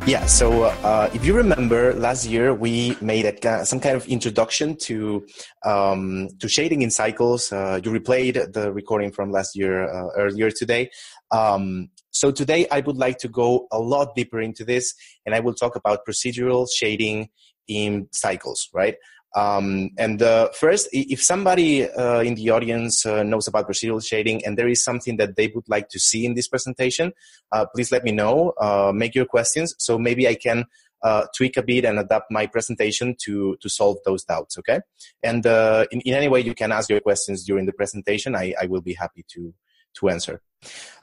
Yeah, so if you remember, last year we made some kind of introduction to shading in cycles. You replayed the recording from last year earlier today. So today I would like to go a lot deeper into this, and I will talk about procedural shading in cycles, right? And first, if somebody in the audience knows about procedural shading and there is something that they would like to see in this presentation, please let me know, make your questions, so maybe I can tweak a bit and adapt my presentation to solve those doubts, okay? And in any way you can ask your questions during the presentation, I will be happy to answer.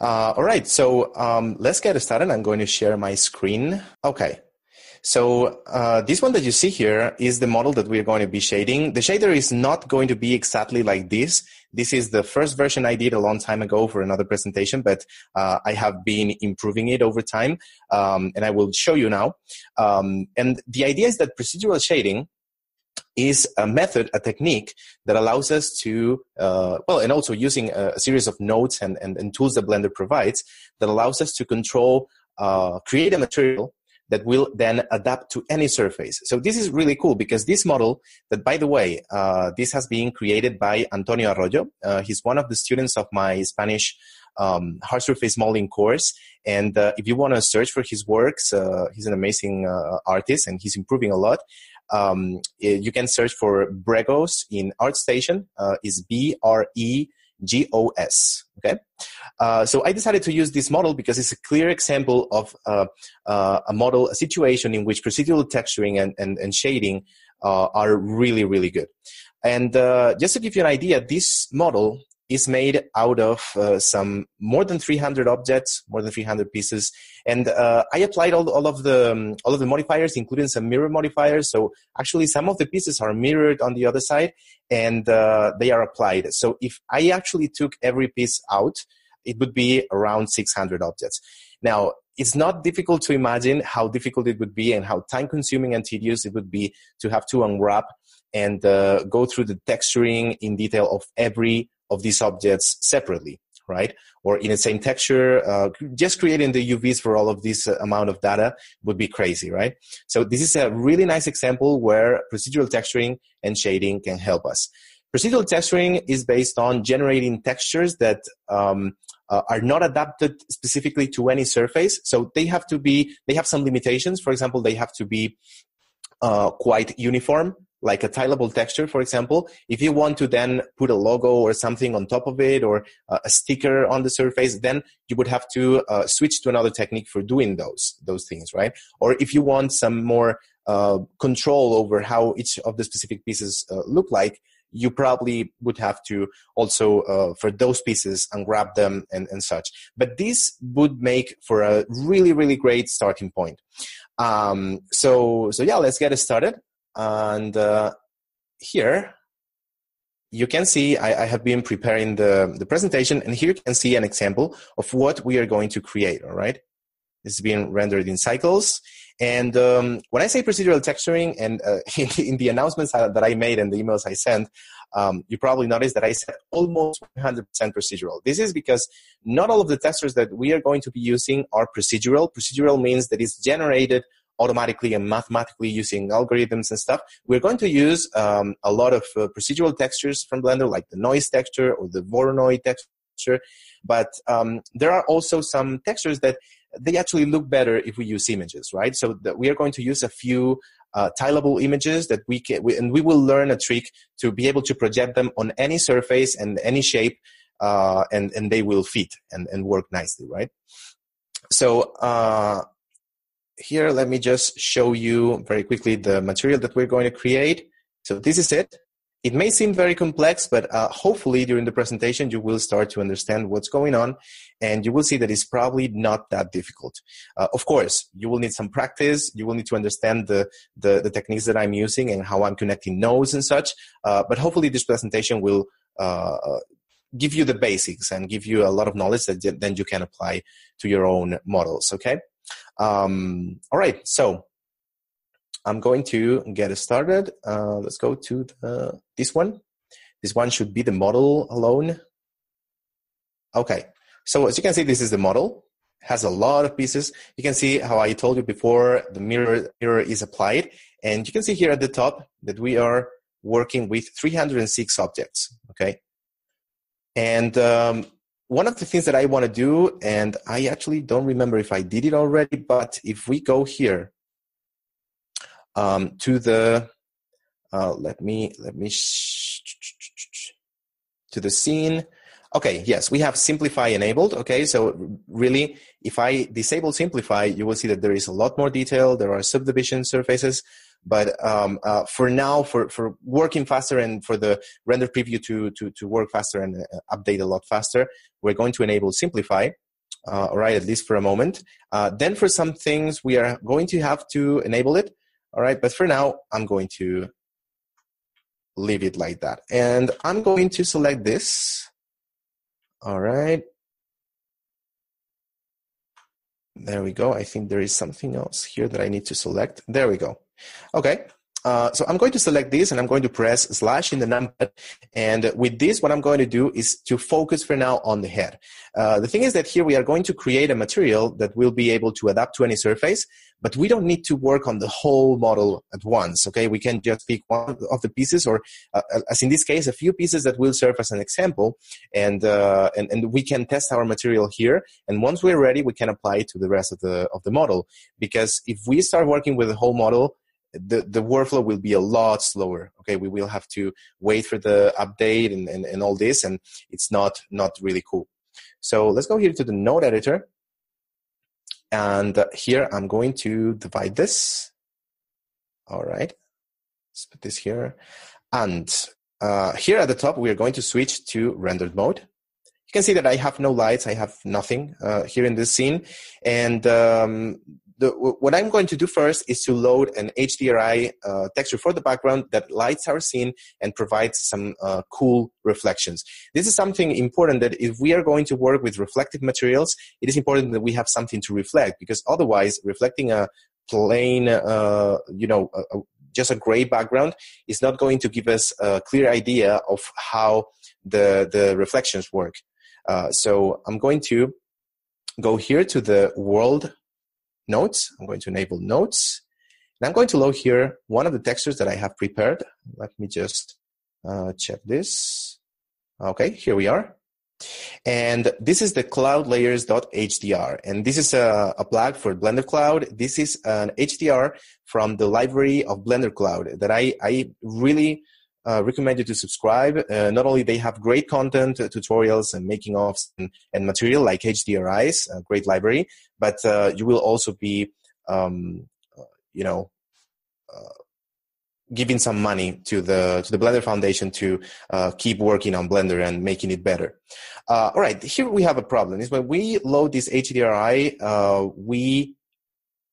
All right, so let's get started. I'm going to share my screen. Okay. So this one that you see here is the model that we're going to be shading. The shader is not going to be exactly like this. This is the first version I did a long time ago for another presentation, but I have been improving it over time, and I will show you now. And the idea is that procedural shading is a method, a technique that allows us to, and also using a series of nodes and tools that Blender provides, that allows us to control, create a material that will then adapt to any surface. So this is really cool because this model, that by the way, this has been created by Antonio Arroyo. He's one of the students of my Spanish hard surface modeling course. And if you want to search for his works, he's an amazing artist and he's improving a lot. You can search for Bregos in ArtStation, is BREGOS. Okay, so I decided to use this model because it's a clear example of a model, a situation in which procedural texturing and shading are really, really good. And just to give you an idea, this model is made out of some more than 300 objects, more than 300 pieces, and I applied all of the modifiers, including some mirror modifiers. So actually, some of the pieces are mirrored on the other side, and they are applied. So if I actually took every piece out, it would be around 600 objects. Now, it's not difficult to imagine how difficult it would be and how time-consuming and tedious it would be to have to unwrap and go through the texturing in detail of every of these objects separately, right? Or in the same texture, just creating the UVs for all of this amount of data would be crazy, right? So this is a really nice example where procedural texturing and shading can help us. Procedural texturing is based on generating textures that are not adapted specifically to any surface. So they have some limitations. For example, they have to be quite uniform, like a tileable texture, for example. If you want to then put a logo or something on top of it or a sticker on the surface, then you would have to switch to another technique for doing those things, right? Or if you want some more control over how each of the specific pieces look like, you probably would have to also, for those pieces, unwrap them and such. But this would make for a really, really great starting point. So yeah, let's get started. And here you can see I have been preparing the presentation, and here you can see an example of what we are going to create, all right? It's being rendered in cycles. And when I say procedural texturing, and in the announcements that I made and the emails I sent, you probably noticed that I said almost 100% procedural. This is because not all of the textures that we are going to be using are procedural. Procedural means that it's generated automatically and mathematically using algorithms and stuff. We're going to use a lot of procedural textures from Blender, like the noise texture or the Voronoi texture. But there are also some textures that they actually look better if we use images, right? So that we are going to use a few tileable images that and we will learn a trick to be able to project them on any surface and any shape, and they will fit and work nicely, right? So here, let me just show you very quickly the material that we're going to create. So this is it. It may seem very complex, but hopefully during the presentation, you will start to understand what's going on, and you will see that it's probably not that difficult. Of course, you will need some practice. You will need to understand the techniques that I'm using and how I'm connecting nodes and such. But hopefully this presentation will give you the basics and give you a lot of knowledge that then you can apply to your own models, okay? All right, so I'm going to get started. Let's go to this one. This one should be the model alone. Okay, so as you can see, this is the model. has a lot of pieces. You can see how I told you before, the mirror is applied. And you can see here at the top that we are working with 306 objects, okay? And one of the things that I want to do, and I actually don't remember if I did it already, but if we go here to the, to the scene. Okay, yes, we have simplify enabled. Okay, so really, if I disable simplify, you will see that there is a lot more detail. There are subdivision surfaces, but for now, for working faster and for the render preview to work faster and update a lot faster, we're going to enable simplify. All right, at least for a moment. Then for some things, we are going to have to enable it. All right, but for now, I'm going to leave it like that. And I'm going to select this. All right. There we go. I think there is something else here that I need to select. There we go. Okay. So I'm going to select this and I'm going to press / in the numpad. And with this, what I'm going to do is to focus for now on the head. The thing is that here we are going to create a material that will be able to adapt to any surface, but we don't need to work on the whole model at once. Okay, we can just pick one of the pieces, or as in this case, a few pieces that will serve as an example, and we can test our material here. And once we're ready, we can apply it to the rest of the model. Because if we start working with the whole model, the workflow will be a lot slower. Okay, we will have to wait for the update and all this, and it's not really cool. So let's go here to the node editor. And here I'm going to divide this. All right, let's put this here. And here at the top, we are going to switch to rendered mode. You can see that I have no lights. I have nothing here in this scene. And what I'm going to do first is to load an HDRI texture for the background that lights our scene and provides some cool reflections. This is something important, that if we are going to work with reflective materials, it is important that we have something to reflect, because otherwise reflecting a plain, just a gray background is not going to give us a clear idea of how the reflections work. So I'm going to go here to the world nodes. I'm going to enable nodes. And I'm going to load here one of the textures that I have prepared. Let me just check this. Okay, here we are. And this is the cloud layers.hdr. And this is a plug for Blender Cloud. This is an HDR from the library of Blender Cloud that I really recommend you to subscribe. Not only they have great content, tutorials and making offs and material like HDRIs, a great library, but you will also be, giving some money to the Blender Foundation to keep working on Blender and making it better. All right, here we have a problem. Is when we load this HDRI, we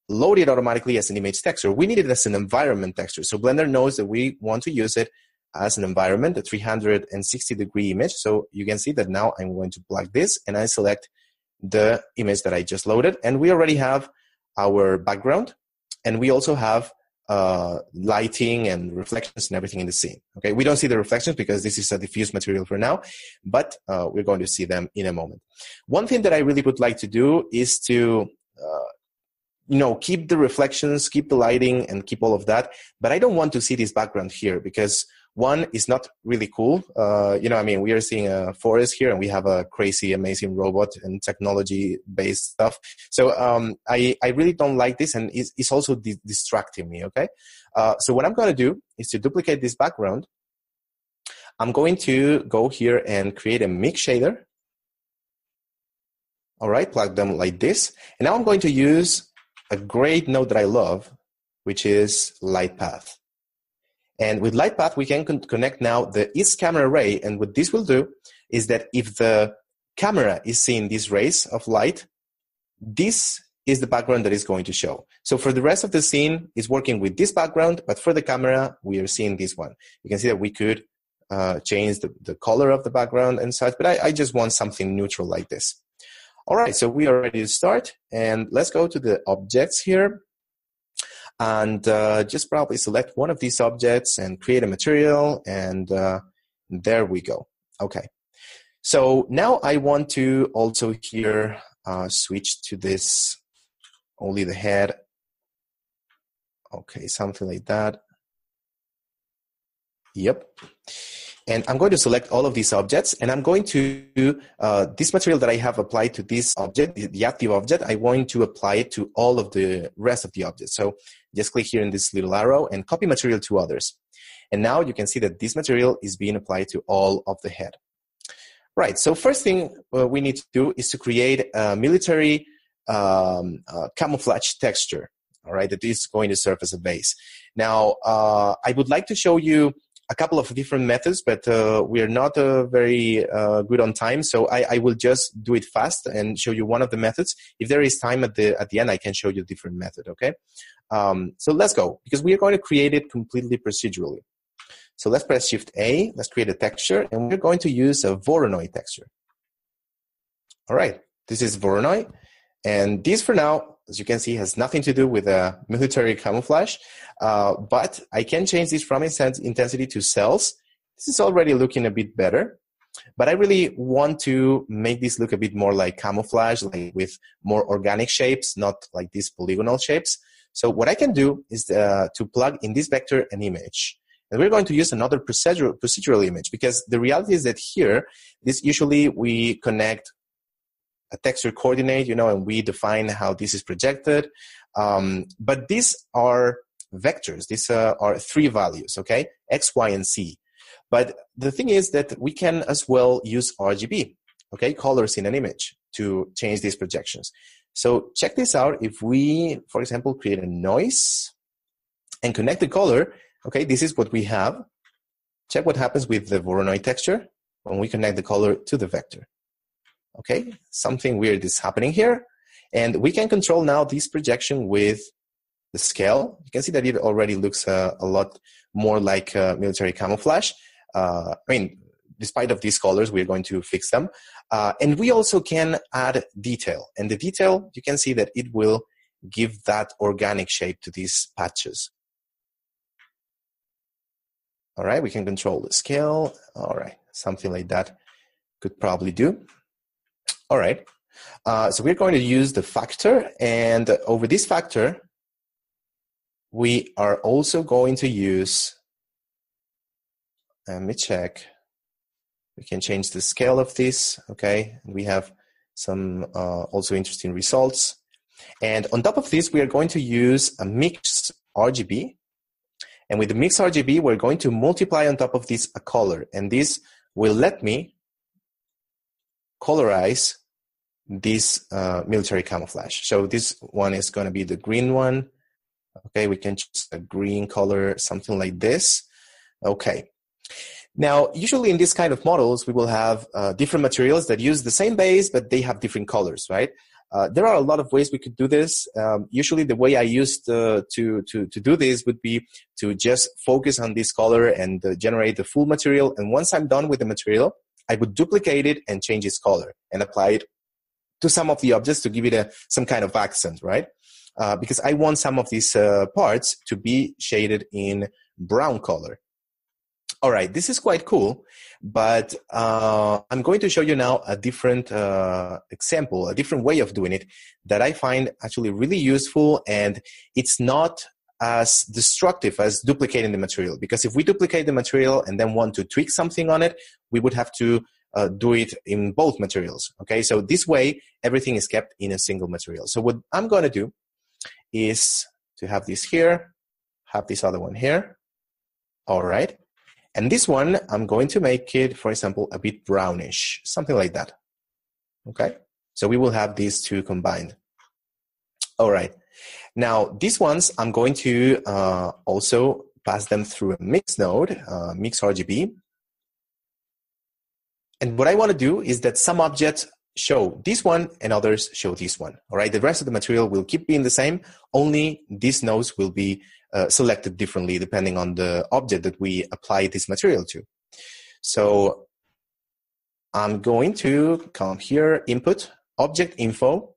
load it automatically as an image texture. We need it as an environment texture. So Blender knows that we want to use it as an environment, a 360-degree image. So you can see that now I'm going to plug this and I select the image that I just loaded. And we already have our background, and we also have lighting and reflections and everything in the scene. Okay, we don't see the reflections because this is a diffuse material for now, but we're going to see them in a moment. One thing that I really would like to do is to keep the reflections, keep the lighting, and keep all of that. But I don't want to see this background here because one is not really cool. We are seeing a forest here and we have a crazy, amazing robot and technology-based stuff. So I really don't like this, and it's also distracting me, okay? So what I'm going to do is to duplicate this background. I'm going to go here and create a mix shader. All right, plug them like this. And now I'm going to use a great node that I love, which is light path. And with light path, we can connect now the is camera array. And what this will do is that if the camera is seeing these rays of light, this is the background that is going to show. So for the rest of the scene, it's working with this background, but for the camera, we are seeing this one. You can see that we could change the color of the background and such, but I just want something neutral like this. All right, so we are ready to start. And let's go to the objects here. And just probably select one of these objects and create a material, and there we go. Okay, so now I want to also here switch to this, only the head. Okay, something like that. Yep. And I'm going to select all of these objects, and I'm going to, this material that I have applied to this object, the active object, I want to apply it to all of the rest of the objects. So just click here in this little arrow and copy material to others. And now you can see that this material is being applied to all of the head. Right, so first thing we need to do is to create a military camouflage texture, all right, that is going to serve as a base. Now, I would like to show you a couple of different methods, but we are not very good on time, so I will just do it fast and show you one of the methods. If there is time at the end, I can show you a different method, okay? So let's go, because we are going to create it completely procedurally. So let's press Shift-A, let's create a texture, and we're going to use a Voronoi texture. All right, this is Voronoi, and this for now, as you can see, has nothing to do with military camouflage, but I can change this from intensity to cells. This is already looking a bit better, but I really want to make this look a bit more like camouflage, like with more organic shapes, not like these polygonal shapes. So what I can do is to plug in this vector an image. And we're going to use another procedural image, because the reality is that here, this usually we connect a texture coordinate, and we define how this is projected. But these are vectors. These are 3 values, okay? X, Y, and Z. But the thing is that we can as well use RGB, okay? Colors in an image to change these projections. So check this out. If we, for example, create a noise and connect the color, okay, this is what we have. Check what happens with the Voronoi texture when we connect the color to the vector. Okay, something weird is happening here. And we can control now this projection with the scale. You can see that it already looks a lot more like military camouflage. I mean, despite of these colors, we're going to fix them. And we also can add detail. And the detail, you can see that it will give that organic shape to these patches. All right, we can control the scale. All right, something like that could probably do. All right, so we're going to use the factor, and over this factor, we are also going to use, let me check, we can change the scale of this, okay? We have some also interesting results. And on top of this, we are going to use a mixed RGB. And with the mixed RGB, we're going to multiply on top of this a color. And this will let me colorize this military camouflage. So this one is going to be the green one. Okay, we can choose a green color, something like this. Okay. Now, usually in this kind of models, we will have different materials that use the same base, but they have different colors, right? There are a lot of ways we could do this. Usually the way I used to do this would be to just focus on this color and generate the full material. And once I'm done with the material, I would duplicate it and change its color and apply it to some of the objects to give it some kind of accent, right? Because I want some of these parts to be shaded in brown color. All right, this is quite cool, but I'm going to show you now a different example, a different way of doing it that I find actually really useful, and it's not as destructive as duplicating the material, because if we duplicate the material and then want to tweak something on it, we would have to do it in both materials, okay? So this way, everything is kept in a single material. So what I'm going to do is to have this here, have this other one here, all right? And this one, I'm going to make it, for example, a bit brownish, something like that, okay? So we will have these two combined. All right. Now, these ones, I'm going to also pass them through a mix node, mix RGB. And what I want to do is that some objects show this one and others show this one, all right? The rest of the material will keep being the same, only these nodes will be selected differently depending on the object that we apply this material to. So I'm going to come here, input, object info,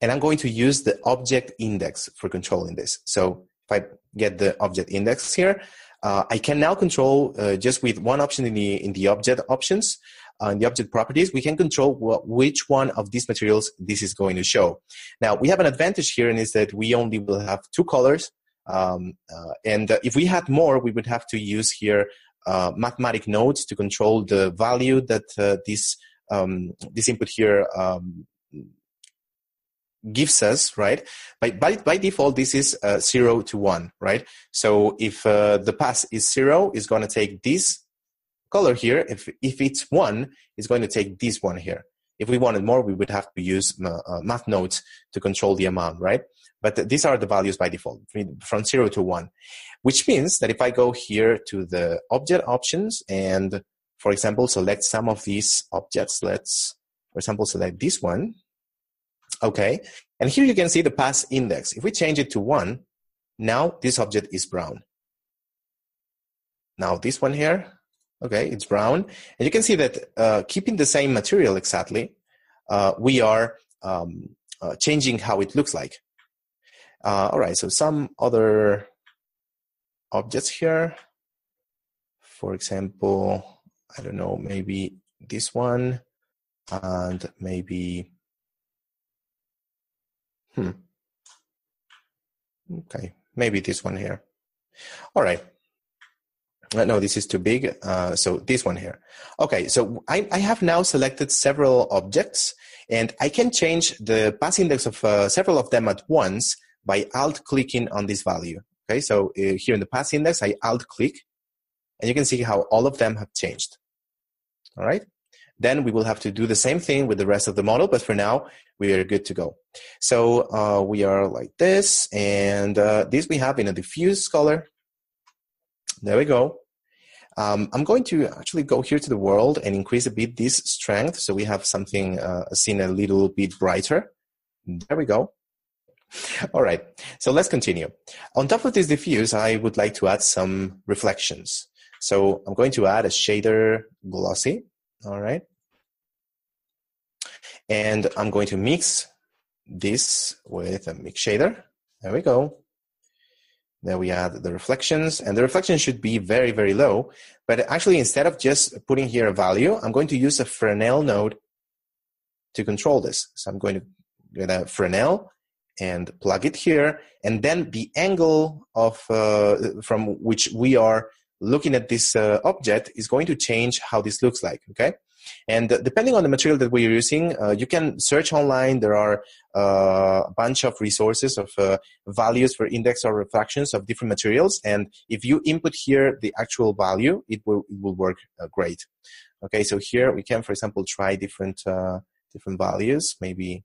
and I'm going to use the object index for controlling this. So if I get the object index here, I can now control just with one option in the object options, in the object properties, we can control which one of these materials this is going to show. Now, we have an advantage here, and is that we only will have 2 colors. And if we had more, we would have to use here mathematic nodes to control the value that this input here gives us, right? By default, this is 0 to 1, right? So if the pass is 0, it's going to take this color here. If it's 1, it's going to take this one here. If we wanted more, we would have to use math nodes to control the amount, right? But these are the values by default, from 0 to 1, which means that if I go here to the object options and, for example, select some of these objects, let's, for example, select this one. Okay, and here you can see the pass index. If we change it to 1, now this object is brown. Now this one here, okay, it's brown. And you can see that keeping the same material exactly, we are changing how it looks like. All right, so some other objects here. For example, I don't know, maybe this one, and maybe, okay, maybe this one here. All right. No, this is too big. So this one here. Okay, so I have now selected several objects, and I can change the pass index of several of them at once by alt-clicking on this value. Okay, so here in the pass index, I alt-click, and you can see how all of them have changed. All right. Then we will have to do the same thing with the rest of the model, but for now, we are good to go. So we are like this, and this we have in a diffuse color. There we go. I'm going to actually go here to the world and increase a bit this strength, so we have something seen a little bit brighter. There we go. All right, so let's continue. On top of this diffuse, I would like to add some reflections. So I'm going to add a shader glossy. All right. And I'm going to mix this with a mix shader. There we go. Then we add the reflections, and the reflection should be very, very low. But actually, instead of just putting here a value, I'm going to use a Fresnel node to control this. So I'm going to get a Fresnel and plug it here, and then the angle of from which we are looking at this object is going to change how this looks like, okay? And depending on the material that we're using, you can search online. There are a bunch of resources of values for index or refractions of different materials. And if you input here the actual value, it will work great. Okay, so here we can, for example, try different values, maybe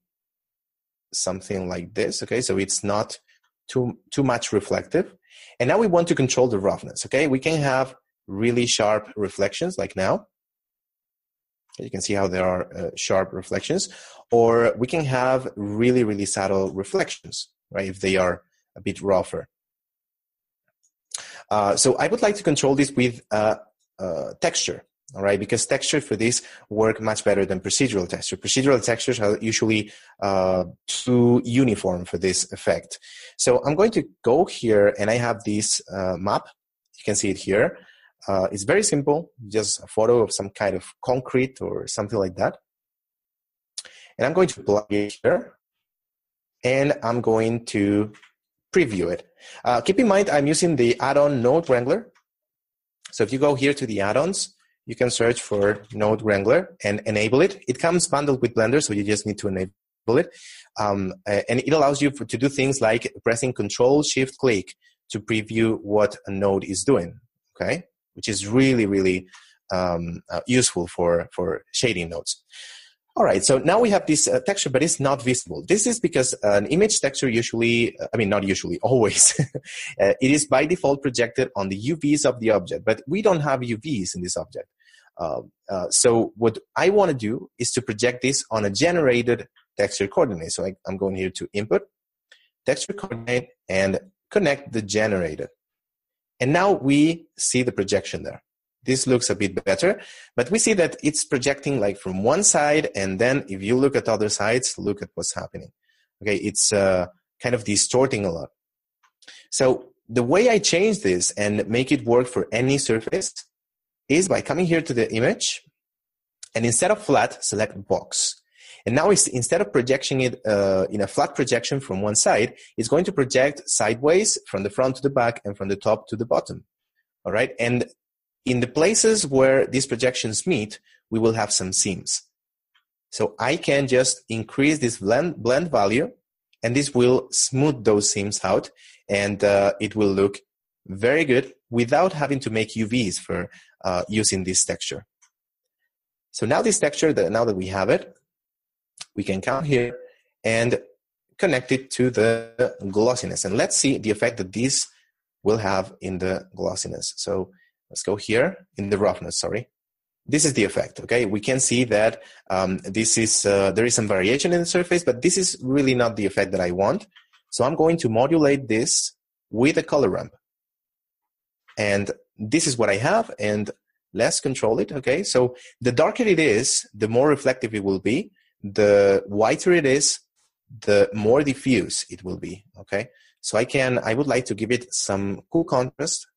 something like this. Okay, so it's not too much reflective. And now we want to control the roughness. Okay, we can have really sharp reflections like now. You can see how there are sharp reflections, or we can have really, really subtle reflections, right, if they are a bit rougher. So I would like to control this with texture, all right, because texture for this work much better than procedural texture. Procedural textures are usually too uniform for this effect. So I'm going to go here, and I have this map. You can see it here. It's very simple, just a photo of some kind of concrete or something like that. And I'm going to plug it here, and I'm going to preview it. Keep in mind, I'm using the add-on Node Wrangler. So if you go here to the add-ons, you can search for Node Wrangler and enable it. It comes bundled with Blender, so you just need to enable it. And it allows you to do things like pressing Control-Shift-Click to preview what a node is doing, okay? Which is really, really useful for shading nodes. All right, so now we have this texture, but it's not visible. This is because an image texture usually, not usually, always, it is by default projected on the UVs of the object, but we don't have UVs in this object. So what I want to do is to project this on a generated texture coordinate. So I'm going here to Input, Texture Coordinate, and connect the generated. And now we see the projection there. This looks a bit better, but we see that it's projecting like from one side, and then if you look at other sides, look at what's happening. Okay, it's kind of distorting a lot. So the way I change this and make it work for any surface is by coming here to the image And instead of flat, select box. And now instead of projecting it in a flat projection from one side, it's going to project sideways from the front to the back and from the top to the bottom. All right. And in the places where these projections meet, we will have some seams. So I can just increase this blend value, and this will smooth those seams out, and it will look very good without having to make UVs for using this texture. So now this texture, now that we have it, we can come here and connect it to the glossiness. And let's see the effect that this will have in the glossiness. So let's go here in the roughness, sorry. This is the effect, okay? We can see that there is some variation in the surface, but this is really not the effect that I want. So I'm going to modulate this with a color ramp. And this is what I have, and let's control it, okay? So the darker it is, the more reflective it will be. The whiter it is, the more diffuse it will be, okay? So I would like to give it some cool contrast.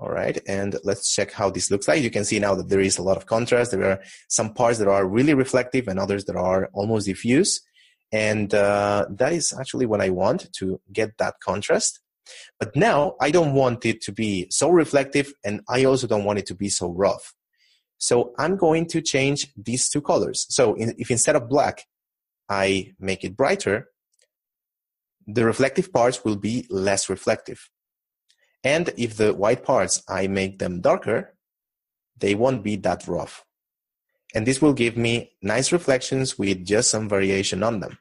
All right, and let's check how this looks like. You can see now that there is a lot of contrast. There are some parts that are really reflective and others that are almost diffuse. And that is actually what I want, to get that contrast. But now I don't want it to be so reflective, and I also don't want it to be so rough. So I'm going to change these two colors. So if instead of black, I make it brighter, the reflective parts will be less reflective. And if the white parts, I make them darker, they won't be that rough. And this will give me nice reflections with just some variation on them,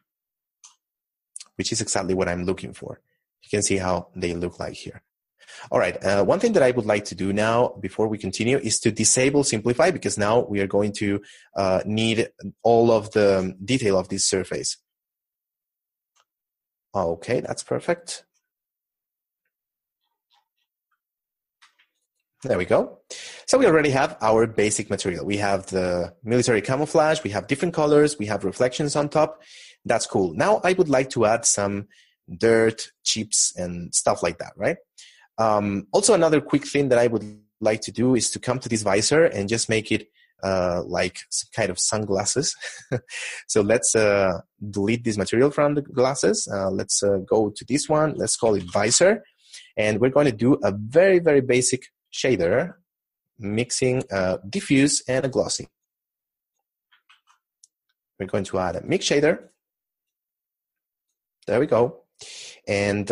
which is exactly what I'm looking for. You can see how they look like here. All right, one thing that I would like to do now before we continue is to disable Simplify, because now we are going to need all of the detail of this surface. Okay, that's perfect. There we go. So we already have our basic material. We have the military camouflage, we have different colors, we have reflections on top. That's cool. Now I would like to add some dirt, chips, and stuff like that, right? Also, another quick thing that I would like to do is to come to this visor and just make it like some kind of sunglasses. So let's delete this material from the glasses. Let's go to this one. Let's call it visor. And we're going to do a very, very basic shader, mixing diffuse and a glossy. We're going to add a mix shader. There we go. And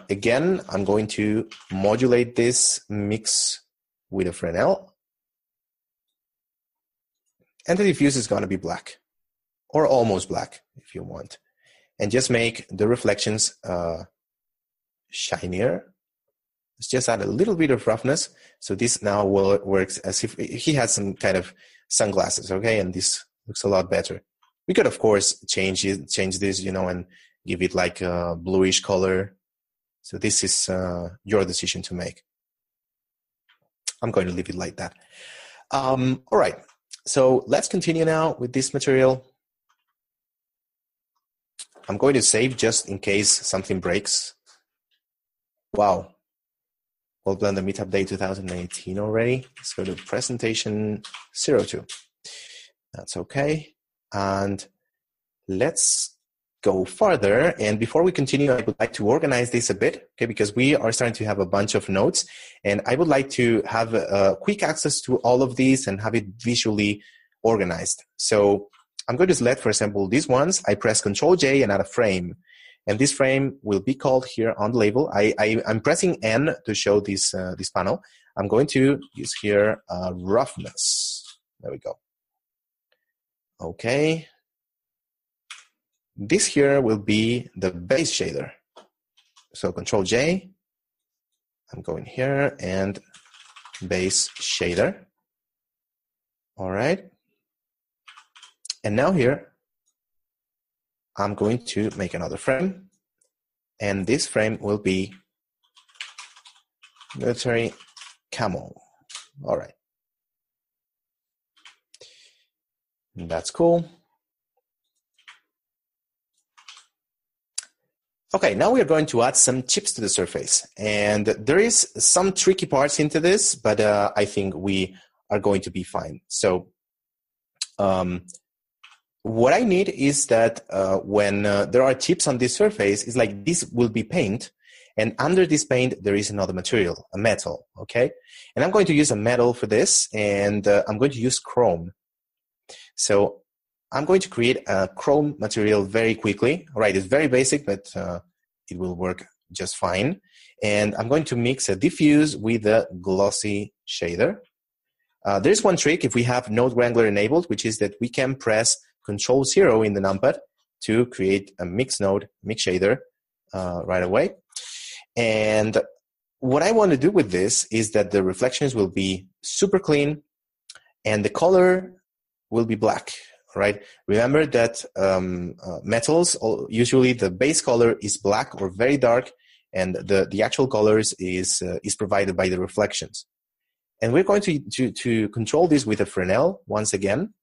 again, I'm going to modulate this mix with a Fresnel. And the diffuse is going to be black, or almost black if you want. And just make the reflections shinier. Let's just add a little bit of roughness. So this now works as if he had some kind of sunglasses, okay? And this looks a lot better. We could, of course, change this, and give it like a bluish color. So this is your decision to make. I'm going to leave it like that. All right. So let's continue now with this material. I'm going to save just in case something breaks. Wow. World Blender Meetup Day 2018 already. Let's go to presentation 02. That's okay. And let's go further. And before we continue, I would like to organize this a bit, okay, because we are starting to have a bunch of notes. And I would like to have quick access to all of these and have it visually organized. So I'm going to select, for example, these ones. I press Ctrl-J and add a frame. And this frame will be called here on the label. I'm pressing N to show this panel. I'm going to use here roughness. There we go. Okay. This here will be the base shader. So Ctrl-J. I'm going here and base shader. All right. And now here, I'm going to make another frame, and this frame will be military camo. All right. That's cool. Okay, now we are going to add some chips to the surface. And there is some tricky parts into this, but I think we are going to be fine. So what I need is that when there are chips on this surface, it's like this will be paint, and under this paint there is another material, a metal, okay? And I'm going to use a metal for this, and I'm going to use chrome. So I'm going to create a chrome material very quickly. All right, it's very basic, but it will work just fine. And I'm going to mix a diffuse with a glossy shader. There's one trick if we have Node Wrangler enabled, which is that we can press Control-0 in the numpad to create a mix node, mix shader right away. And what I want to do with this is that the reflections will be super clean and the color will be black, right? Remember that metals, usually the base color is black or very dark, and the actual colors is provided by the reflections. And we're going to control this with a Fresnel once again.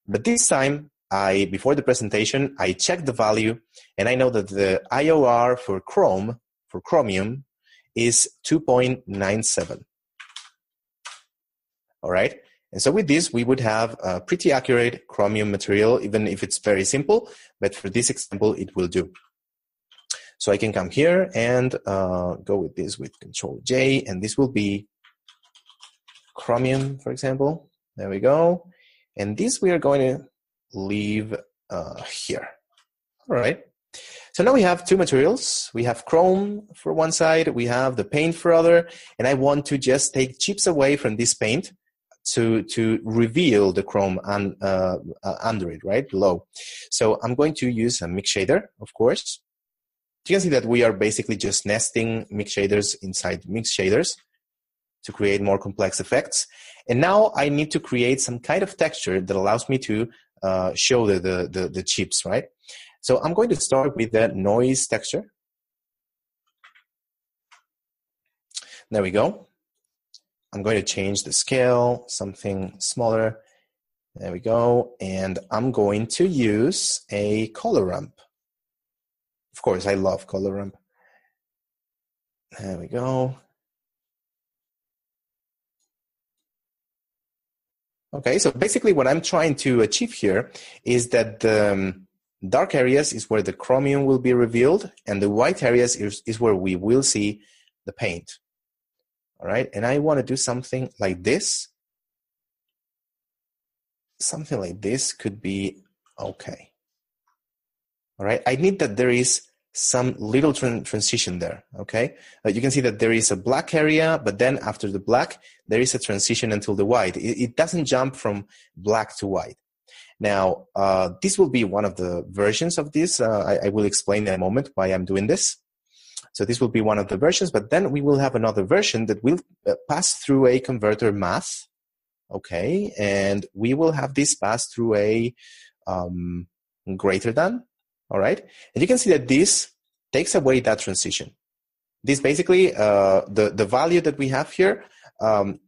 But this time, before the presentation, I checked the value, and I know that the IOR for chromium, is 2.97. All right? And so with this, we would have a pretty accurate chromium material, even if it's very simple. But for this example, it will do. So I can come here and go with this with Control-J, and this will be chromium, for example. There we go. And this we are going to leave here. All right. So now we have two materials. We have chrome for one side, we have the paint for other, and I want to just take chips away from this paint to reveal the chrome under it, right, below. So I'm going to use a mix shader, of course. You can see that we are basically just nesting mix shaders inside mix shaders to create more complex effects. And now I need to create some kind of texture that allows me to show the chips, right? So I'm going to start with the noise texture. There we go. I'm going to change the scale, something smaller. There we go. And I'm going to use a color ramp. Of course, I love color ramp. There we go. Okay, so basically what I'm trying to achieve here is that the dark areas is where the chromium will be revealed, and the white areas is where we will see the paint. All right, and I want to do something like this. Something like this could be okay. All right, I need that there is some little transition there, okay? You can see that there is a black area, but then after the black, there is a transition until the white. It doesn't jump from black to white. Now, this will be one of the versions of this. I will explain in a moment why I'm doing this. So this will be one of the versions, but then we will have another version that will pass through a converter math, okay? And we will have this pass through a greater than, all right? And you can see that this takes away that transition. This basically, the value that we have here,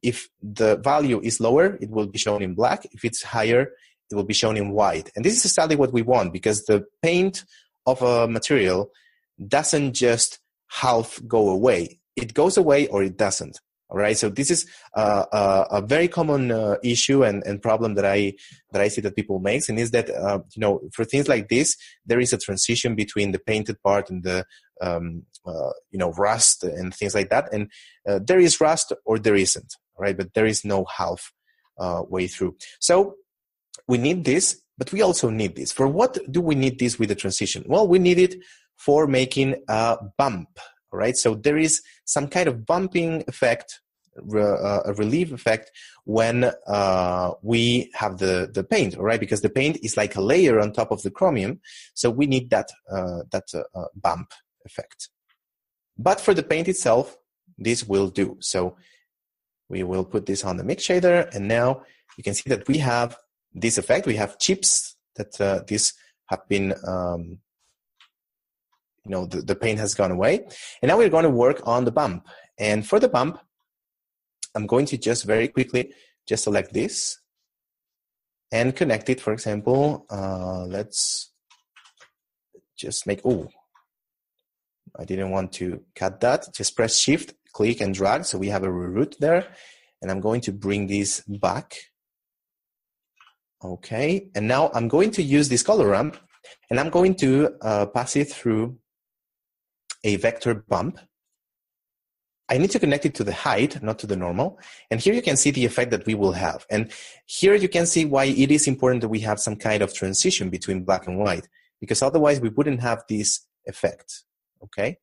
if the value is lower, it will be shown in black. If it's higher, it will be shown in white. And this is exactly what we want, because the paint of a material doesn't just half go away. It goes away or it doesn't. All right. So this is a very common issue and problem that I see that people make, and is that for things like this, there is a transition between the painted part and the rust and things like that. And there is rust or there isn't. Right. But there is no half way through. So we need this, but we also need this. For what do we need this with the transition? Well, we need it for making a bump, all right? So there is some kind of bumping effect, a relief effect when we have the paint, all right? Because the paint is like a layer on top of the chromium, so we need that bump effect. But for the paint itself, this will do. So we will put this on the mix shader, and now you can see that we have this effect. We have chips that these have been, the paint has gone away. And now we're going to work on the bump. And for the bump, I'm going to just very quickly just select this and connect it. For example, let's just make, I didn't want to cut that. Just press Shift, click and drag. So we have a reroute there. And I'm going to bring this back. Okay, and now I'm going to use this color ramp, and I'm going to pass it through a vector bump. I need to connect it to the height, not to the normal. And here you can see the effect that we will have. And here you can see why it is important that we have some kind of transition between black and white, because otherwise we wouldn't have this effect, okay?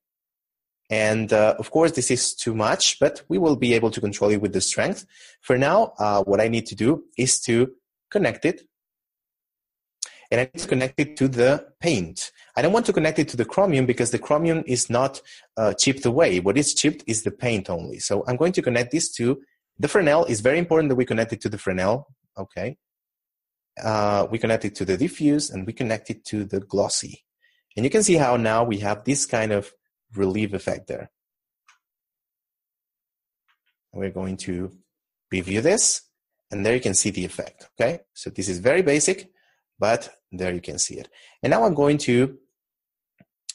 And of course, this is too much, but we will be able to control it with the strength. For now, what I need to do is to connect it. And I need to connect it to the paint. I don't want to connect it to the chromium because the chromium is not chipped away. What is chipped is the paint only. So I'm going to connect this to the Fresnel. It's very important that we connect it to the Fresnel. Okay. We connect it to the diffuse and we connect it to the glossy. And you can see how now we have this kind of relief effect there. We're going to preview this and there you can see the effect. Okay. So this is very basic, but there you can see it. And now I'm going to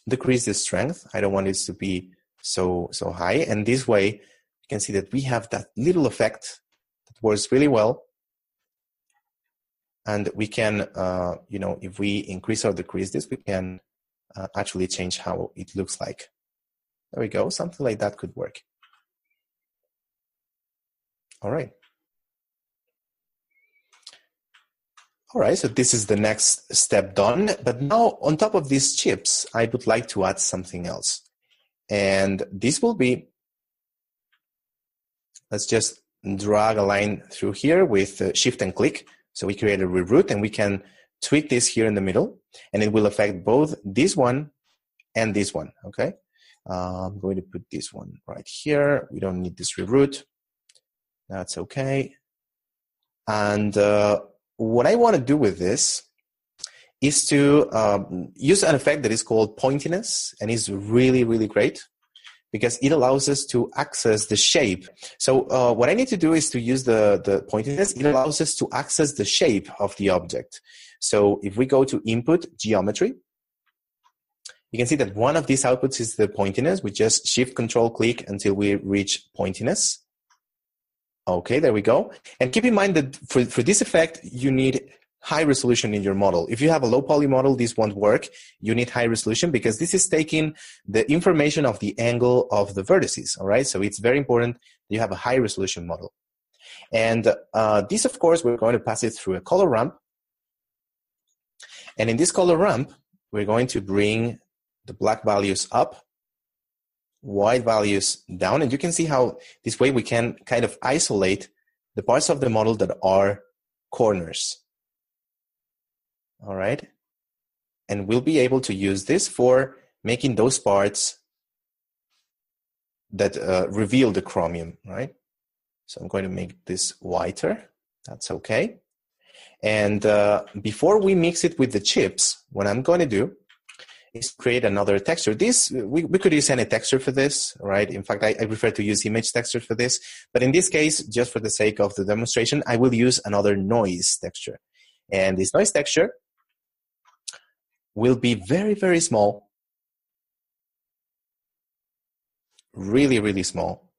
decrease the strength. I don't want it to be so high. And this way, you can see that we have that little effect that works really well. And we can, if we increase or decrease this, we can actually change how it looks like. There we go. Something like that could work. All right. All right, so this is the next step done. But now on top of these chips, I would like to add something else. And this will be, let's just drag a line through here with Shift and click. So we create a reroute and we can tweak this here in the middle and it will affect both this one and this one, okay? I'm going to put this one right here. We don't need this reroute. That's okay. And what I want to do with this is to use an effect that is called pointiness, and is really, really great because it allows us to access the shape. So what I need to do is to use the pointiness. It allows us to access the shape of the object. So if we go to Input, Geometry, you can see that one of these outputs is the pointiness. We just Shift, Control, click until we reach pointiness. Okay, there we go. And keep in mind that for this effect, you need high resolution in your model. If you have a low poly model, this won't work. You need high resolution because this is taking the information of the angle of the vertices, all right? So it's very important that you have a high resolution model. And this, of course, we're going to pass it through a color ramp. And in this color ramp, we're going to bring the black values up, white values down, and you can see how this way we can kind of isolate the parts of the model that are corners. All right. And we'll be able to use this for making those parts that reveal the chromium, right? So I'm going to make this whiter. That's okay. And before we mix it with the chips, what I'm going to do is create another texture. This, we could use any texture for this, right? In fact, I prefer to use image texture for this. But in this case, just for the sake of the demonstration, I will use another noise texture. And this noise texture will be very, very small. Really, really small.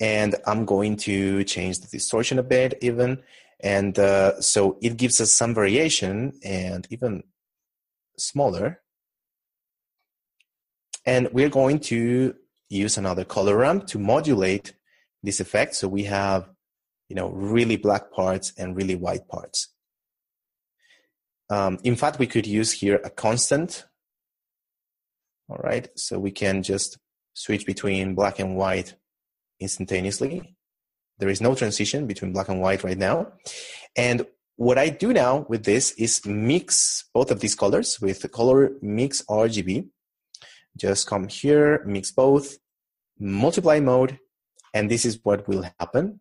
And I'm going to change the distortion a bit even. And so it gives us some variation and even smaller. And we're going to use another color ramp to modulate this effect. So we have, really black parts and really white parts. In fact, we could use here a constant. All right. So we can just switch between black and white instantaneously. There is no transition between black and white right now. And what I do now with this is mix both of these colors with the color mix RGB. Just come here, mix both, multiply mode, and this is what will happen.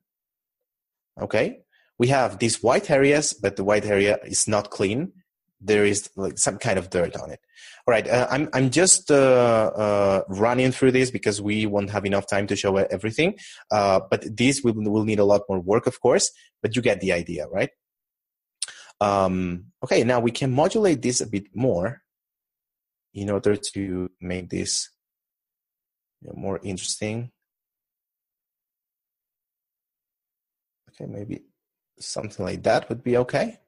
Okay, we have these white areas, but the white area is not clean. There is like some kind of dirt on it. All right, I'm just running through this because we won't have enough time to show everything. But this will need a lot more work, of course, but you get the idea, right? Okay, now we can modulate this a bit more in order to make this more interesting. Okay, maybe something like that would be okay.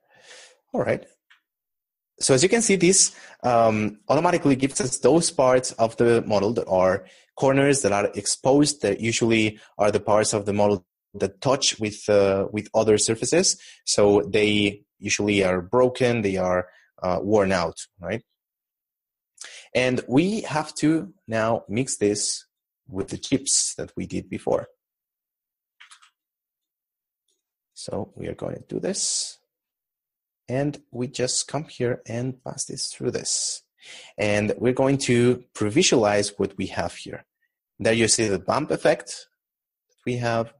All right. So as you can see, this automatically gives us those parts of the model that are corners that are exposed, that usually are the parts of the model that touch with other surfaces. So they usually are broken, they are worn out, right? And we have to now mix this with the chips that we did before. So we are going to do this. And we just come here and pass this through this. And we're going to pre-visualize what we have here. There you see the bump effect that we have.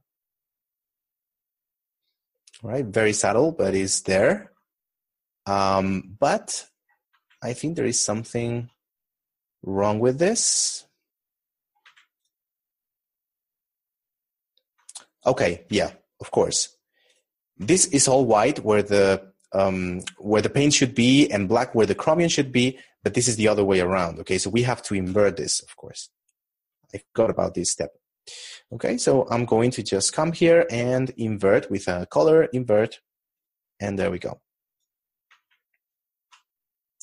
All right, very subtle, but it's there. But I think there is something wrong with this. Okay, yeah, of course. This is all white where the paint should be and black where the chromium should be, but this is the other way around. Okay, so we have to invert this, of course. I forgot about this step. Okay, so I'm going to just come here and invert with a color invert, and there we go.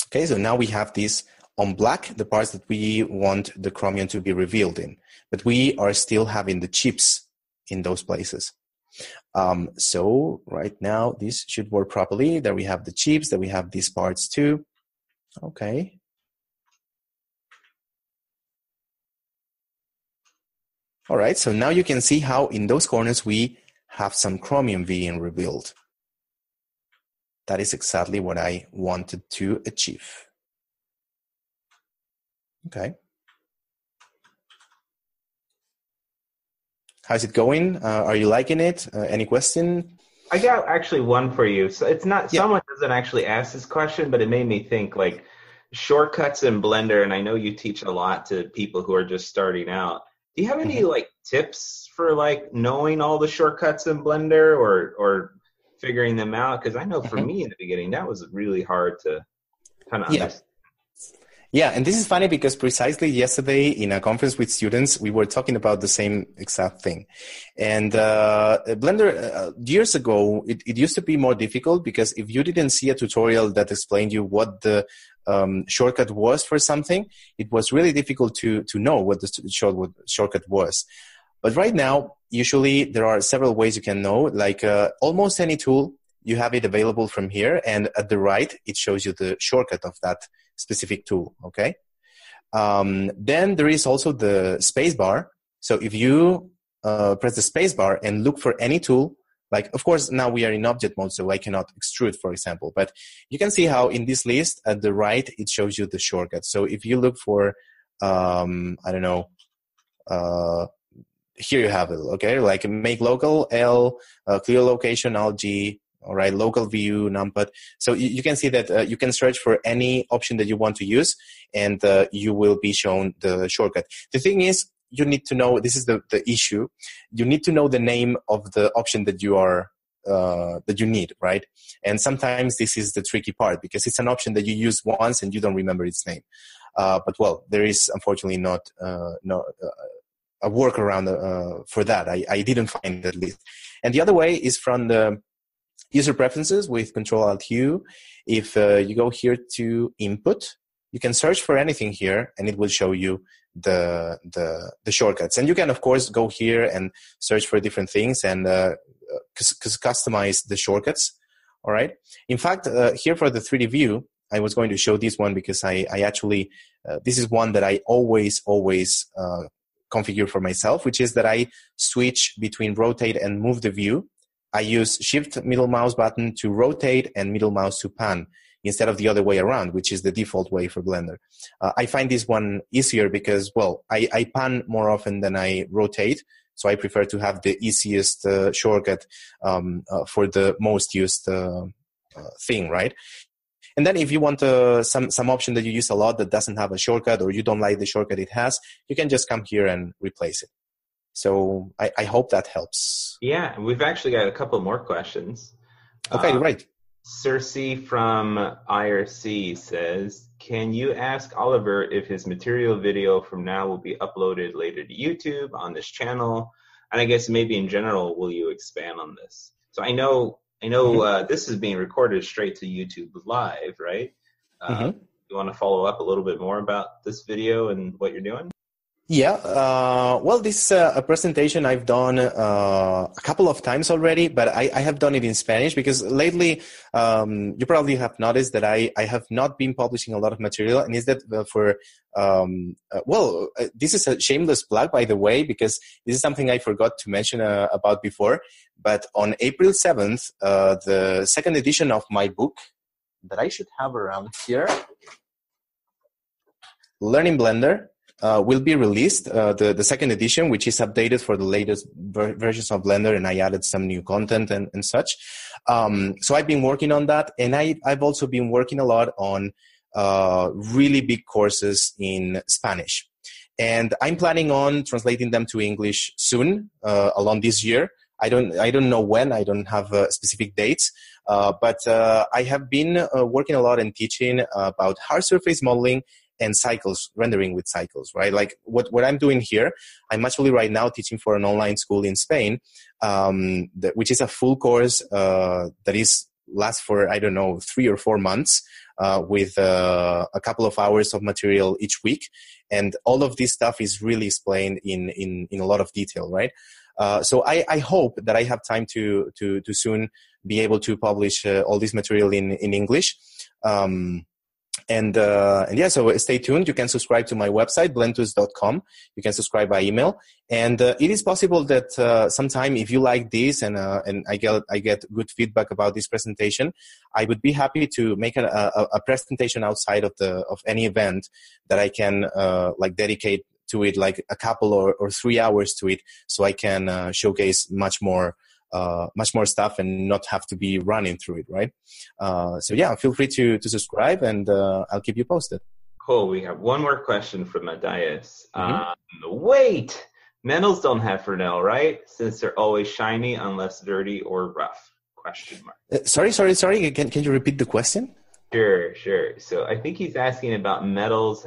Okay, so now we have this on black, the parts that we want the chromium to be revealed in, but we are still having the chips in those places. So right now this should work properly. There we have the chips, there we have these parts too. Okay. All right, so now you can see how in those corners we have some chromium being revealed. That is exactly what I wanted to achieve. Okay. How's it going? Are you liking it? Any question? I got actually one for you. So it's not, someone doesn't actually ask this question, but it made me think, like, shortcuts in Blender, and I know you teach a lot to people who are just starting out. Do you have any like tips for like knowing all the shortcuts in Blender or figuring them out? Because I know for me in the beginning, that was really hard to kind of understand. Yeah, and this is funny because precisely yesterday in a conference with students, we were talking about the same exact thing. And Blender, years ago, it used to be more difficult because if you didn't see a tutorial that explained you what the shortcut was for something, it was really difficult to know what the shortcut was. But right now, usually there are several ways you can know, like almost any tool, you have it available from here. And at the right, it shows you the shortcut of that specific tool, okay? Then there is also the space bar. So if you press the space bar and look for any tool, like, of course, now we are in object mode, so I cannot extrude, for example. But you can see how in this list at the right, it shows you the shortcut. So if you look for, I don't know, here you have it, okay? Like make local, L, clear location, Alt G, all right, local view, numpad. So you can see that you can search for any option that you want to use, and you will be shown the shortcut. The thing is, you need to know, this is the issue, you need to know the name of the option that you are that you need, right? And sometimes this is the tricky part because it's an option that you use once and you don't remember its name. But well, there is unfortunately not a workaround for that. I didn't find it at least. And the other way is from the user preferences with Control-Alt-U. If you go here to input, you can search for anything here and it will show you the shortcuts. And you can, of course, go here and search for different things and customize the shortcuts. All right. In fact, here for the 3D view, I was going to show this one because I actually, this is one that I always configure for myself, which is that I switch between rotate and move the view. I use shift middle mouse button to rotate and middle mouse to pan instead of the other way around, which is the default way for Blender. I find this one easier because, well, I pan more often than I rotate. So I prefer to have the easiest shortcut for the most used thing, right? And then if you want some option that you use a lot that doesn't have a shortcut or you don't like the shortcut it has, you can just come here and replace it. So I hope that helps. Yeah, we've actually got a couple more questions. Okay, right. Cersei from IRC says, can you ask Oliver if his material video from now will be uploaded later to YouTube on this channel? And I guess maybe in general, will you expand on this? So I know I know this is being recorded straight to YouTube Live, right? You want to follow up a little bit more about this video and what you're doing? Yeah, well, this is a presentation I've done a couple of times already, but I have done it in Spanish because lately, you probably have noticed that I have not been publishing a lot of material, and is that this is a shameless plug, by the way, because this is something I forgot to mention about before, but on April 7th, the second edition of my book that I should have around here, Learning Blender, will be released, the second edition, which is updated for the latest versions of Blender, and I added some new content and such. So I've been working on that, and I've also been working a lot on really big courses in Spanish. And I'm planning on translating them to English soon, along this year. I don't know when, I don't have specific dates, but I have been working a lot and teaching about hard surface modeling and cycles, rendering with cycles, right? Like what I'm doing here, I'm actually right now teaching for an online school in Spain, which is a full course that lasts for, I don't know, 3 or 4 months, with a couple of hours of material each week. And all of this stuff is really explained in a lot of detail, right? So I hope that I have time to soon be able to publish all this material in English. And yeah, so stay tuned. You can subscribe to my website, blentus.com. You can subscribe by email. And it is possible that sometime, if you like this and I get good feedback about this presentation, I would be happy to make a presentation outside of any event that I can dedicate to it, like a couple or 3 hours to it, so I can showcase much more stuff and not have to be running through it, right? So yeah, feel free to subscribe, and I'll keep you posted. Cool. We have one more question from the dais. Wait, metals don't have Fresnel, right? Since they're always shiny unless dirty or rough? Question mark. Sorry. Can you repeat the question? Sure. So I think he's asking about metals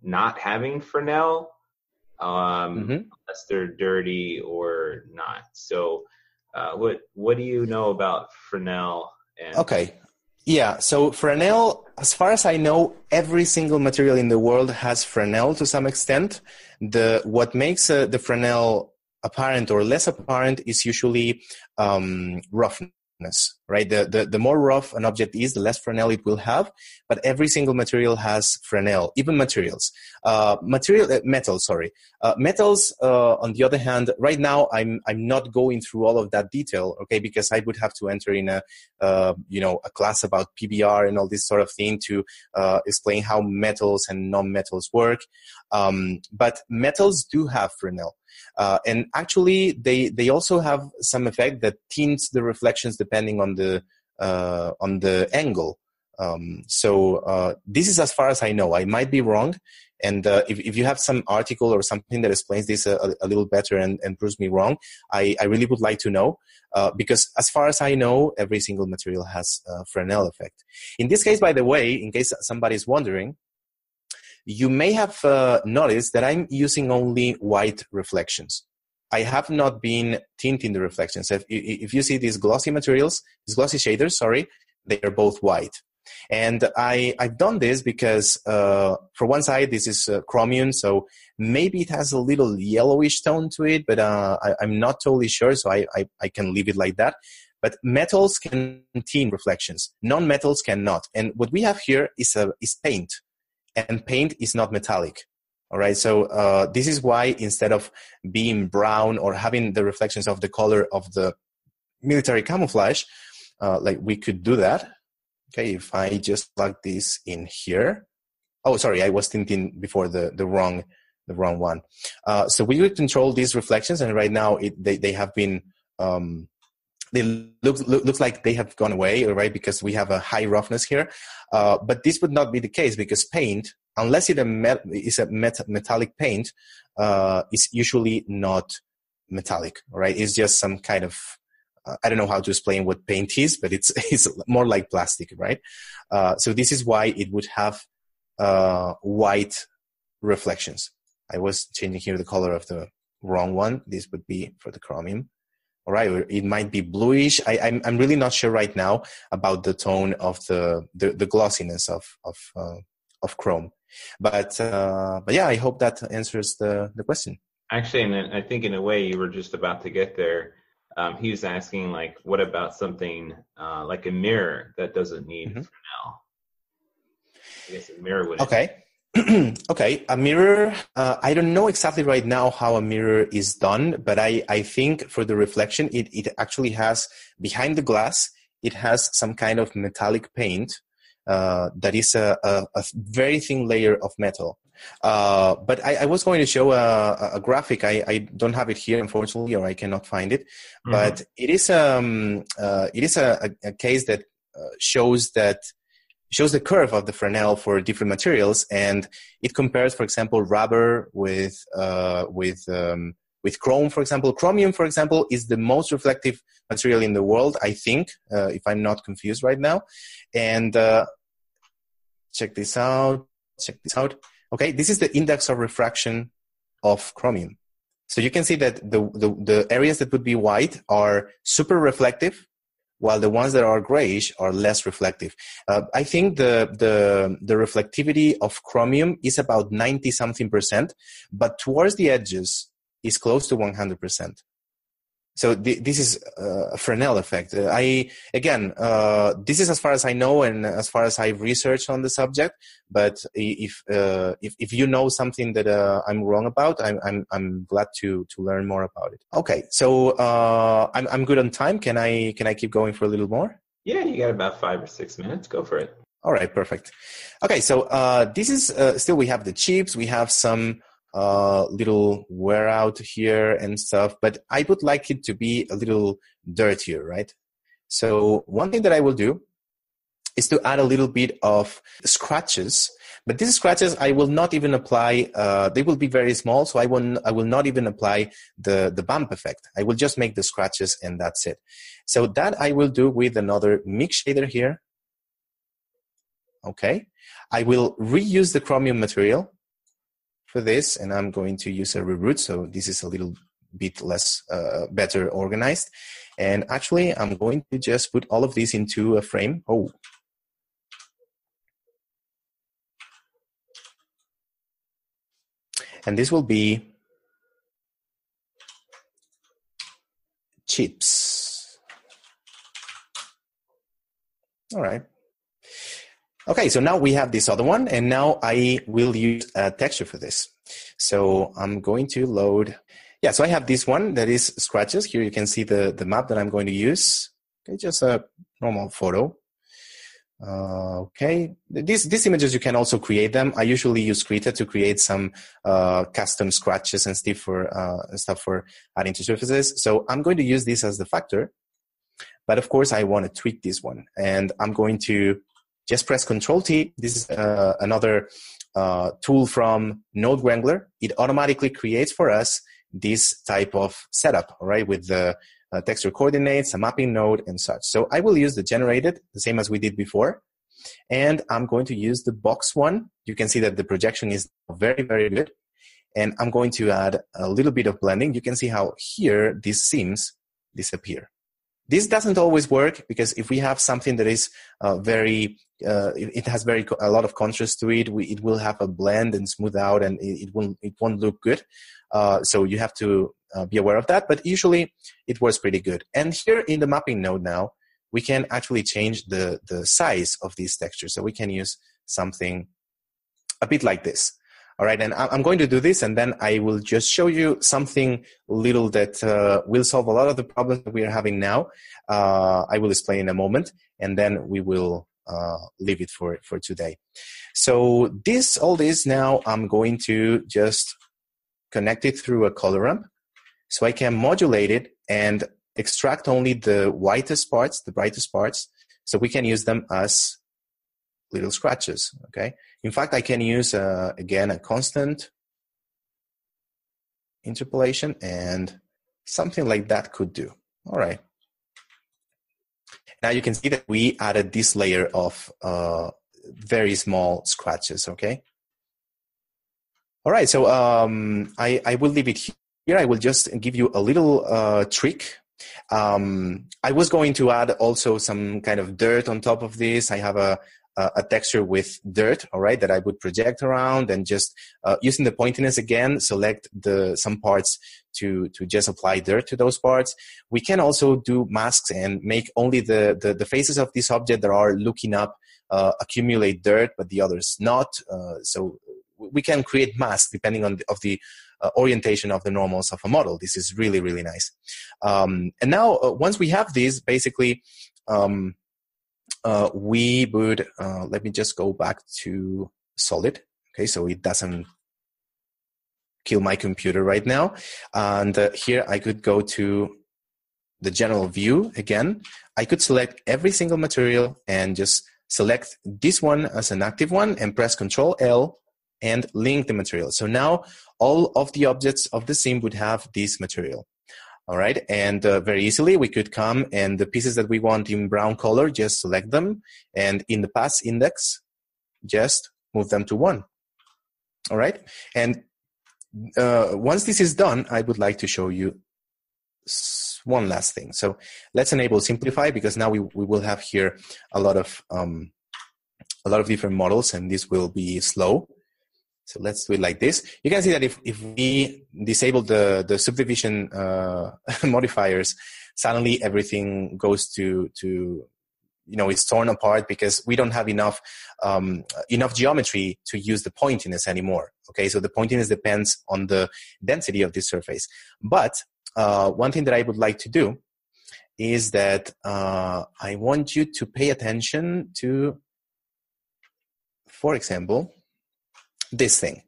not having Fresnel, unless they're dirty or not. So what do you know about Fresnel? Okay. Yeah, so Fresnel, as far as I know, every single material in the world has Fresnel to some extent. What makes the Fresnel apparent or less apparent is usually roughness, right? The more rough an object is, the less Fresnel it will have. But every single material has Fresnel, even materials. Metals, on the other hand, right now I'm not going through all of that detail, okay? Because I would have to enter in a class about PBR and all this sort of thing to explain how metals and non-metals work. But metals do have Fresnel. And actually, they also have some effect that tints the reflections depending on the angle. So this is as far as I know. I might be wrong, and if you have some article or something that explains this a little better and proves me wrong, I really would like to know, because as far as I know, every single material has a Fresnel effect. In this case, by the way, in case somebody's wondering, you may have noticed that I'm using only white reflections. I have not been tinting the reflections. If you see these glossy materials, these glossy shaders, they are both white. And I've done this because, for one side, this is chromium, so maybe it has a little yellowish tone to it, but I'm not totally sure, so I can leave it like that. But metals can tint reflections. Non-metals cannot. And what we have here is paint. And paint is not metallic. All right. So this is why instead of being brown or having the reflections of the color of the military camouflage, we could do that. Okay. If I just plug this in here. Oh, sorry. I was tinting before the wrong one. So we would control these reflections, and right now they have been. They looks like they have gone away, right? Because we have a high roughness here. But this would not be the case because paint, unless it is a metallic paint, is usually not metallic, right? It's just some kind of, I don't know how to explain what paint is, but it's more like plastic, right? So this is why it would have white reflections. I was changing here the color of the wrong one. This would be for the chromium. all right, or it might be bluish. I'm really not sure right now about the tone of the glossiness of chrome. But yeah, I hope that answers the question. Actually, and I think in a way you were just about to get there. He was asking, like, what about something like a mirror that doesn't need Fresnel? I guess a mirror would. Okay. Okay, a mirror, I don't know exactly right now how a mirror is done, but I think for the reflection, it actually has, behind the glass, it has some kind of metallic paint that is a very thin layer of metal. But I was going to show a graphic. I don't have it here, unfortunately, or I cannot find it. But it is a case that shows the curve of the Fresnel for different materials, and it compares, for example, rubber with chrome. For example, chromium, for example, is the most reflective material in the world, I think, if I'm not confused right now. And check this out. Okay, this is the index of refraction of chromium. So you can see that the areas that would be white are super reflective, while the ones that are grayish are less reflective. I think the reflectivity of chromium is about 90-something%, but towards the edges is close to 100%. So this is a Fresnel effect. This is as far as I know and as far as I've researched on the subject. But if you know something that I'm wrong about, I'm glad to learn more about it. Okay, so I'm good on time. Can I keep going for a little more? Yeah, you got about 5 or 6 minutes. Go for it. All right, perfect. Okay, so this is still, we have the chips. We have some little wear out here and stuff, but I would like it to be a little dirtier, right? So one thing that I will do is to add a little bit of scratches, but these scratches I will not even apply. They will be very small, so I will not even apply the bump effect. I will just make the scratches and that's it. So that I will do with another mix shader here. Okay, I will reuse the chromium material for this, and I'm going to use a reroute, so this is a little bit less better organized. And actually, I'm going to just put all of this into a frame. Oh. And this will be chips. All right. Okay, so now we have this other one, and now I will use a texture for this. So I'm going to load. Yeah, so I have this one that is scratches. Here you can see the map that I'm going to use. Okay, just a normal photo. Okay, these images, you can also create them. I usually use Krita to create some custom scratches and stuff for adding to surfaces. So I'm going to use this as the factor. But of course, I want to tweak this one. And I'm going to just press Control-T. This is another tool from Node Wrangler. It automatically creates for us this type of setup, all right, with the texture coordinates, a mapping node, and such. So I will use the generated, the same as we did before. And I'm going to use the box one. You can see that the projection is very, very good. And I'm going to add a little bit of blending. You can see how here these seams disappear. This doesn't always work, because if we have something that is it has a lot of contrast to it, it will have a blend and smooth out, and it won't look good. So you have to be aware of that, but usually it works pretty good. And here in the mapping node now, we can actually change the size of these textures. So we can use something a bit like this. All right, and I'm going to do this, and then I will just show you something little that will solve a lot of the problems that we are having now. I will explain in a moment, and then we will leave it for today. So all this now, I'm going to just connect it through a color ramp, so I can modulate it and extract only the whitest parts, the brightest parts, so we can use them as little scratches, okay? In fact, I can use, again, a constant interpolation, and something like that could do. All right. Now you can see that we added this layer of very small scratches, okay? All right, so I will leave it here. I will just give you a little trick I was going to add also some kind of dirt on top of this. I have a texture with dirt, all right, that I would project around, and just using the pointiness again, select some parts to just apply dirt to those parts. We can also do masks and make only the faces of this object that are looking up accumulate dirt, but the others not. So we can create masks depending on the orientation of the normals of a model. This is really, really nice. And now, once we have this, basically, we would, let me just go back to solid. Okay, so it doesn't kill my computer right now. And here I could go to the general view again. I could select every single material and just select this one as an active one and press Control L and link the material. So now all of the objects of the scene would have this material. All right, and very easily we could come and the pieces that we want in brown color, just select them, and in the pass index, just move them to 1. All right, and once this is done, I would like to show you one last thing. So let's enable simplify, because now we will have here a lot of different models, and this will be slow. So let's do it like this. You can see that if we disable the subdivision modifiers, suddenly everything goes to it's torn apart, because we don't have enough geometry to use the pointiness anymore. Okay, so the pointiness depends on the density of this surface. But one thing that I would like to do is that I want you to pay attention to, for example, this thing.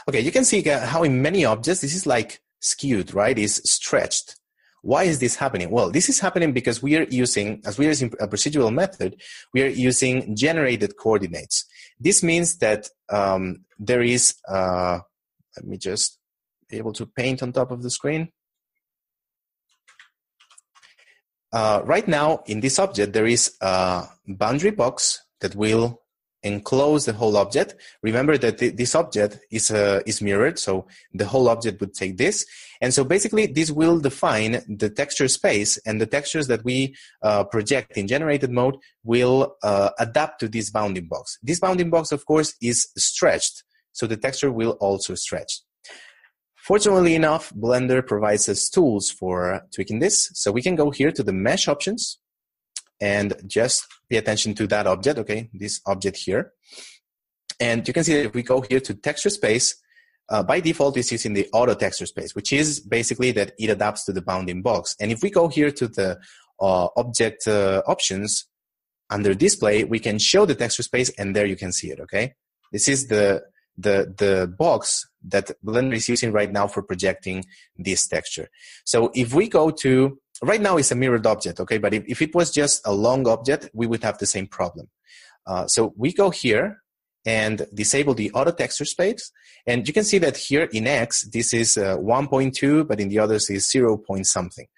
Okay, you can see how in many objects this is like skewed, right? It's stretched. Why is this happening? Well, this is happening because we are using a procedural method, we are using generated coordinates. This means that there is, let me just be able to paint on top of the screen. Right now in this object, there is a boundary box that will enclose the whole object. Remember that this object is mirrored, so the whole object would take this. And so basically this will define the texture space, and the textures that we project in generated mode will adapt to this bounding box. This bounding box, of course, is stretched, so the texture will also stretch. Fortunately enough, Blender provides us tools for tweaking this. So we can go here to the mesh options and just pay attention to that object, okay, this object here. And you can see that if we go here to texture space, by default it's using the auto texture space, which is basically that it adapts to the bounding box. And if we go here to the object options, under display, we can show the texture space, and there you can see it, okay? This is the box that Blender is using right now for projecting this texture. So if we go to, right now it's a mirrored object, okay? But if it was just a long object, we would have the same problem. So we go here and disable the auto texture space. And you can see that here in X, this is 1.2, but in the others is 0 point something.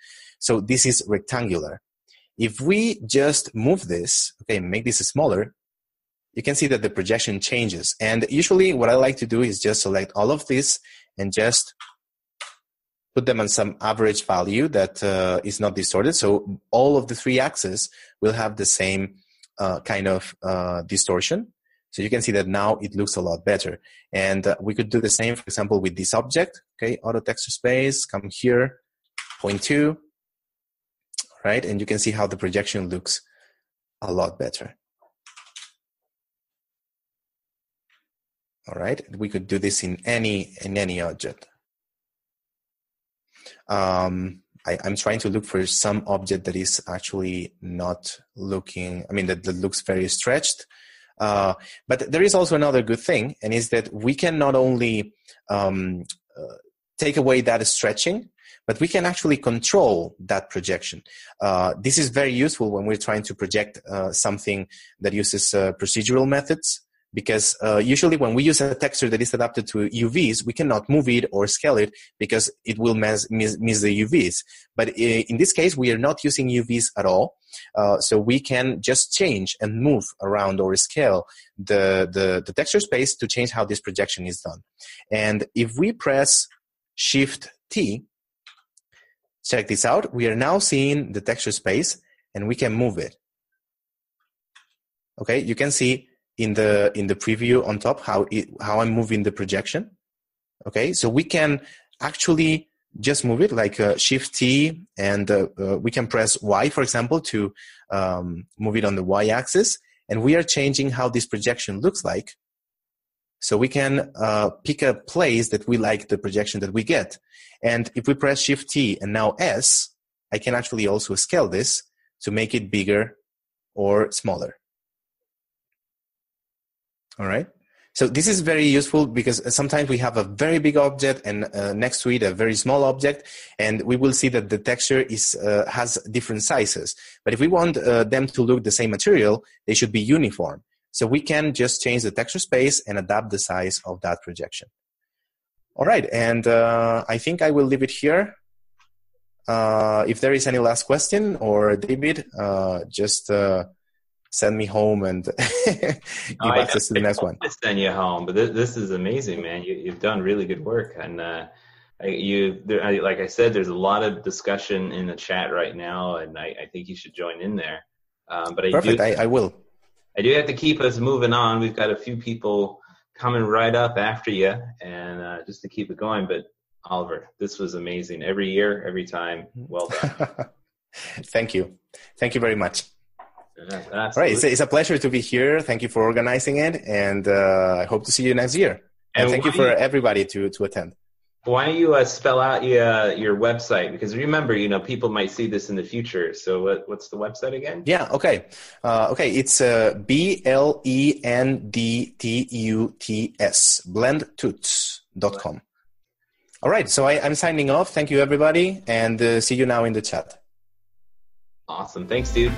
So this is rectangular. If we just move this, okay, make this smaller, you can see that the projection changes. And usually what I like to do is just select all of this and just put them on some average value that is not distorted. So all of the 3 axes will have the same kind of distortion. So you can see that now it looks a lot better. And we could do the same, for example, with this object. Okay, auto texture space, come here, 0.2, right? And you can see how the projection looks a lot better. All right, we could do this in any object. I'm trying to look for some object that is actually not looking, that looks very stretched. But there is also another good thing, and is that we can not only take away that stretching, but we can actually control that projection. This is very useful when we're trying to project something that uses procedural methods. Because usually when we use a texture that is adapted to UVs, we cannot move it or scale it because it will miss the UVs. But in this case, we are not using UVs at all. So we can just change and move around or scale the texture space to change how this projection is done. And if we press Shift T, check this out. We are now seeing the texture space and we can move it. Okay, you can see in the preview on top how I'm moving the projection. Okay, so we can actually just move it like Shift T, and we can press Y, for example, to move it on the Y axis, and we are changing how this projection looks like. So we can pick a place that we like the projection that we get. And if we press Shift T and now S, I can actually also scale this to make it bigger or smaller. All right. So this is very useful because sometimes we have a very big object and next to it a very small object, and we will see that the texture has different sizes. But if we want them to look the same material, they should be uniform. So we can just change the texture space and adapt the size of that projection. All right, and I think I will leave it here. If there is any last question, or David, just send me home and give access to the next one. I send you home, but this is amazing, man. You've done really good work, and like I said, there's a lot of discussion in the chat right now, and I think you should join in there. But I will. I do have to keep us moving on. We've got a few people coming right up after you, and just to keep it going. But Oliver, this was amazing. Every year, every time. Well done. Thank you. Thank you very much. Absolutely. All right, it's a pleasure to be here. Thank you for organizing it, and I hope to see you next year. And thank you for everybody to attend. Why don't you spell out your website? Because remember, people might see this in the future. So what's the website again? Yeah, okay. It's BLENDTUTS, blendtuts.com. All right, so I'm signing off. Thank you, everybody, and see you now in the chat. Awesome. Thanks, dude.